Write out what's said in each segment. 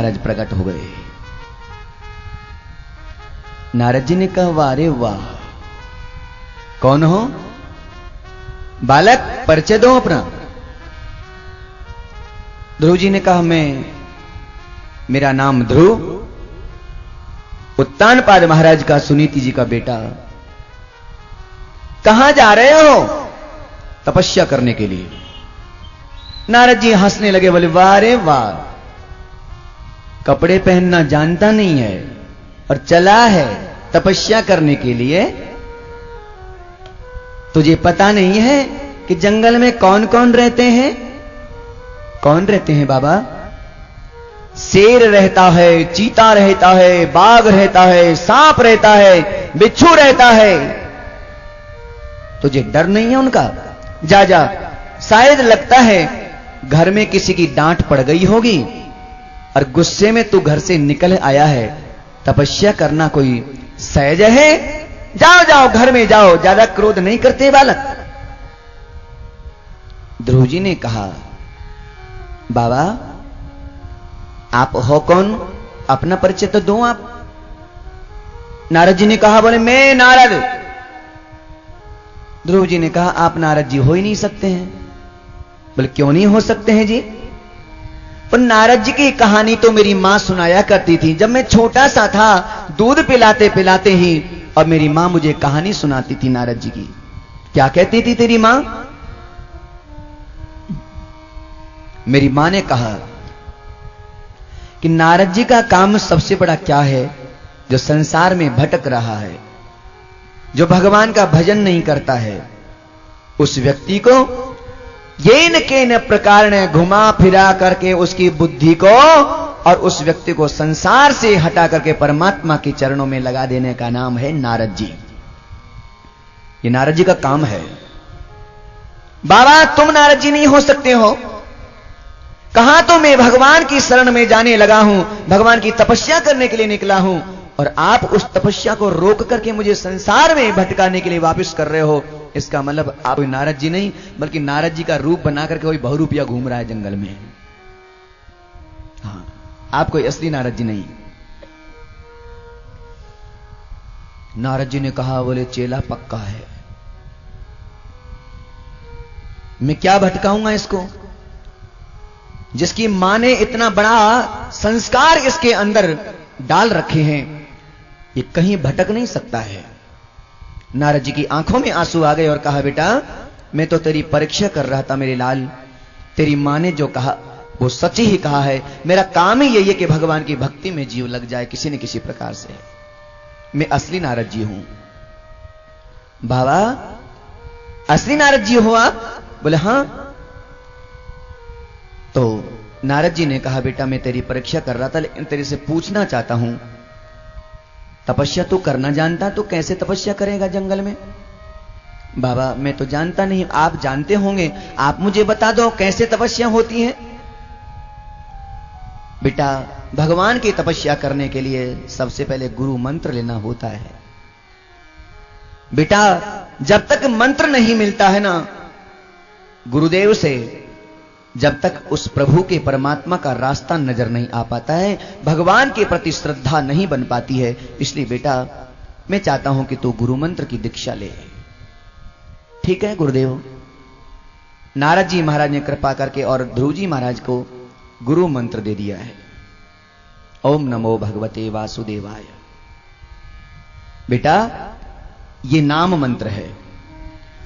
महाराज प्रकट हो गए। नारद जी ने कहा, वाह रे वाह, कौन हो बालक, परिचय दो अपना। ध्रुव जी ने कहा, मेरा नाम ध्रुव, उत्तानपाद महाराज का, सुनीति जी का बेटा। कहां जा रहे हो? तपस्या करने के लिए। नारद जी हंसने लगे, बोले, वाह रे वाह, कपड़े पहनना जानता नहीं है और चला है तपस्या करने के लिए। तुझे पता नहीं है कि जंगल में कौन कौन रहते हैं? कौन रहते हैं बाबा? शेर रहता है, चीता रहता है, बाघ रहता है, सांप रहता है, बिच्छू रहता है। तुझे डर नहीं है उनका? जा जा, शायद लगता है घर में किसी की डांट पड़ गई होगी और गुस्से में तू घर से निकल आया है। तपस्या करना कोई सहज है? जाओ जाओ, घर में जाओ, ज्यादा क्रोध नहीं करते बालक। ध्रुव जी ने कहा, बाबा आप हो कौन? अपना परिचय तो दो आप। नारद जी ने कहा, बोले, मैं नारद। ध्रुव जी ने कहा, आप नारद जी हो ही नहीं सकते हैं। बोले, क्यों नहीं हो सकते हैं जी? पर नारद जी की कहानी तो मेरी मां सुनाया करती थी। जब मैं छोटा सा था, दूध पिलाते पिलाते ही, और मेरी मां मुझे कहानी सुनाती थी नारद जी की। क्या कहती थी तेरी मां? मेरी मां ने कहा कि नारद जी का काम सबसे बड़ा क्या है? जो संसार में भटक रहा है, जो भगवान का भजन नहीं करता है, उस व्यक्ति को ये न के न प्रकार ने घुमा फिरा करके उसकी बुद्धि को और उस व्यक्ति को संसार से हटा करके परमात्मा के चरणों में लगा देने का नाम है नारद जी। ये नारद जी का काम है। बाबा तुम नारद जी नहीं हो सकते हो। कहां तो मैं भगवान की शरण में जाने लगा हूं, भगवान की तपस्या करने के लिए निकला हूं, और आप उस तपस्या को रोक करके मुझे संसार में भटकाने के लिए वापस कर रहे हो। इसका मतलब आप कोई नारद जी नहीं, बल्कि नारद जी का रूप बना करके कोई बहुरूपिया घूम रहा है जंगल में। हाँ, आप कोई असली नारद जी नहीं। नारद जी ने कहा, बोले, चेला पक्का है, मैं क्या भटकाऊंगा इसको? जिसकी मां ने इतना बड़ा संस्कार इसके अंदर डाल रखे हैं, ये कहीं भटक नहीं सकता है। नारद जी की आंखों में आंसू आ गए और कहा, बेटा मैं तो तेरी परीक्षा कर रहा था मेरे लाल। तेरी मां ने जो कहा वो सच ही कहा है। मेरा काम ही यही है कि भगवान की भक्ति में जीव लग जाए किसी न किसी प्रकार से। मैं असली नारद जी हूं। बाबा असली नारद जी हो आप? बोले, हां। तो नारद जी ने कहा, बेटा मैं तेरी परीक्षा कर रहा था, लेकिन तेरे से पूछना चाहता हूं, तपस्या तू करना जानता तो कैसे तपस्या करेगा जंगल में? बाबा मैं तो जानता नहीं, आप जानते होंगे, आप मुझे बता दो कैसे तपस्या होती है। बेटा भगवान की तपस्या करने के लिए सबसे पहले गुरु मंत्र लेना होता है। बेटा जब तक मंत्र नहीं मिलता है ना गुरुदेव से, जब तक उस प्रभु के परमात्मा का रास्ता नजर नहीं आ पाता है, भगवान के प्रति श्रद्धा नहीं बन पाती है। इसलिए बेटा मैं चाहता हूं कि तू गुरु मंत्र की दीक्षा ले। ठीक है गुरुदेव। नारद जी महाराज ने कृपा करके और ध्रुव जी महाराज को गुरु मंत्र दे दिया है। ओम नमो भगवते वासुदेवाय। बेटा ये नाम मंत्र है,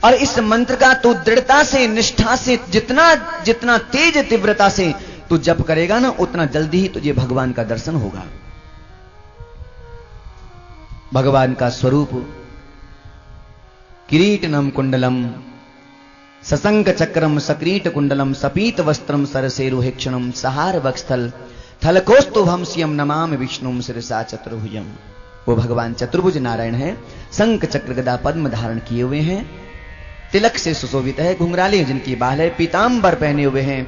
और इस मंत्र का तू दृढ़ता से, निष्ठा से, जितना जितना तेज तीव्रता से तू जप करेगा ना, उतना जल्दी ही तुझे भगवान का दर्शन होगा। भगवान का स्वरूप किरीटनम कुंडलम ससंग चक्रम सक्रीट कुंडलम सपीत वस्त्रम सरसेरुहेक्षणम सहार वक्षस्थल थलकोस्तुभंस्यम नमामि विष्णुम शिरसा चतुर्भुजम। वो भगवान चतुर्भुज नारायण है, शंख चक्र गदा पद्म धारण किए हुए हैं, तिलक से सुशोभित है, घुंघराले जिनकी बाल है, पीतांबर पहने हुए हैं।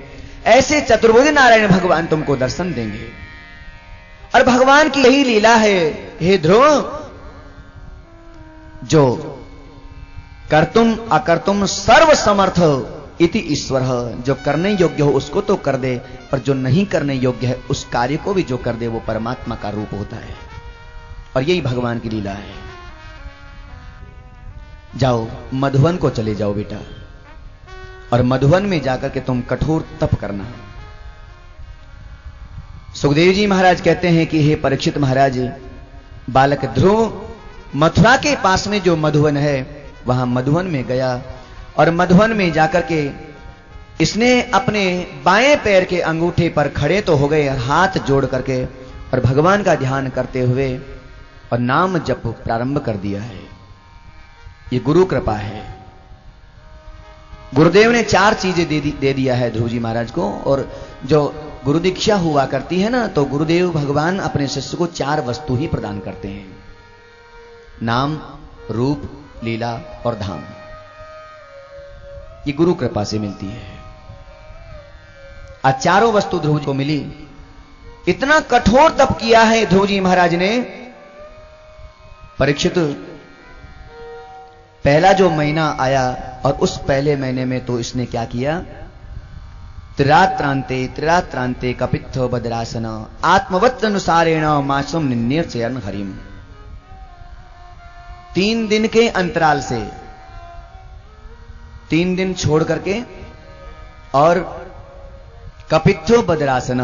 ऐसे चतुर्भुज नारायण भगवान तुमको दर्शन देंगे। और भगवान की यही लीला है हे ध्रुव, जो कर्तुम अकर्तुम सर्व समर्थ इति ईश्वर, जो करने योग्य हो उसको तो कर दे, पर जो नहीं करने योग्य है उस कार्य को भी जो कर दे वो परमात्मा का रूप होता है। और यही भगवान की लीला है। जाओ मधुवन को चले जाओ बेटा, और मधुवन में जाकर के तुम कठोर तप करना। सुखदेव जी महाराज कहते हैं कि हे परीक्षित महाराज, बालक ध्रुव मथुरा के पास में जो मधुवन है वहां मधुवन में गया, और मधुवन में जाकर के इसने अपने बाएं पैर के अंगूठे पर खड़े तो हो गए, हाथ जोड़ करके, और भगवान का ध्यान करते हुए और नाम जप प्रारंभ कर दिया है। ये गुरु कृपा है। गुरुदेव ने 4 चीजें दे दिया है ध्रुव जी महाराज को। और जो गुरु दीक्षा हुआ करती है ना, तो गुरुदेव भगवान अपने शिष्य को 4 वस्तु ही प्रदान करते हैं, नाम, रूप, लीला और धाम। ये गुरु कृपा से मिलती है। आज 4 वस्तु ध्रुव जी को मिली। इतना कठोर तप किया है ध्रुव जी महाराज ने। परीक्षित, पहला जो महीना आया और उस पहले महीने में तो इसने क्या किया, त्रिरात्रांते कपित्थो बद्रासन आत्मवत् अनुसारेण मासम निर्चयन हरिम। 3 दिन के अंतराल से, 3 दिन छोड़ करके, और कपित्थो बद्रासन,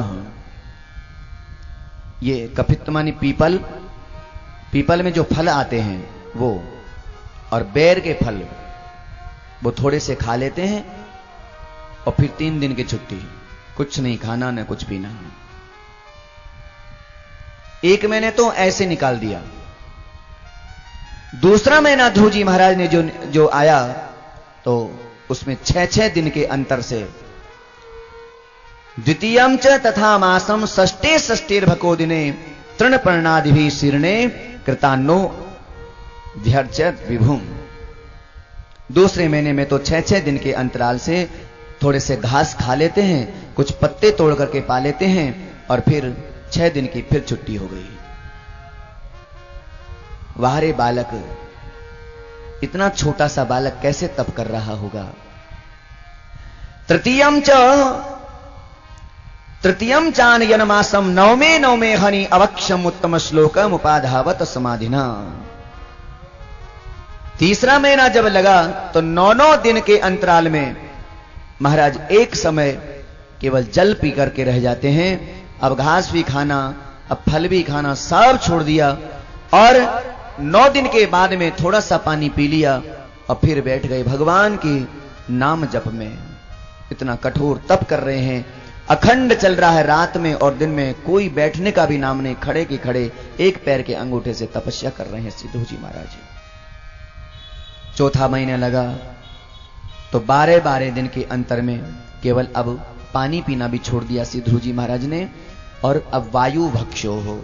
ये कपित्थ मानी पीपल, पीपल में जो फल आते हैं वो, और बेर के फल वो थोड़े से खा लेते हैं, और फिर 3 दिन की छुट्टी, कुछ नहीं खाना न कुछ पीना। 1 महीने तो ऐसे निकाल दिया। दूसरा महीना ध्रुव जी महाराज ने जो आया, तो उसमें 6 दिन के अंतर से, द्वितीयम च तथा मासम षष्ठे दिने तृणपर्णादिभिः शीर्णे कृतान्नो ध्यर्चत विभुम। दूसरे महीने में तो 6 दिन के अंतराल से थोड़े से घास खा लेते हैं, कुछ पत्ते तोड़ करके पा लेते हैं, और फिर 6 दिन की फिर छुट्टी हो गई। वाहरे बालक, इतना छोटा सा बालक कैसे तप कर रहा होगा। तृतीयम चानयन मासम नवमे हनि अवक्षम उत्तम श्लोकम उपाधावत समाधिना। तीसरा महीना जब लगा तो 9 दिन के अंतराल में महाराज एक समय केवल जल पी करके रह जाते हैं। अब घास भी खाना, अब फल भी खाना, सब छोड़ दिया, और 9 दिन के बाद में थोड़ा सा पानी पी लिया, और फिर बैठ गए भगवान की नाम जप में। इतना कठोर तप कर रहे हैं, अखंड चल रहा है, रात में और दिन में, कोई बैठने का भी नाम नहीं, खड़े की खड़े एक पैर के अंगूठे से तपस्या कर रहे हैं सिद्धू जी महाराज। चौथा महीना लगा तो 12 दिन के अंतर में केवल अब पानी पीना भी छोड़ दिया सिद्धू जी महाराज ने, और अब वायु भक्षो हो,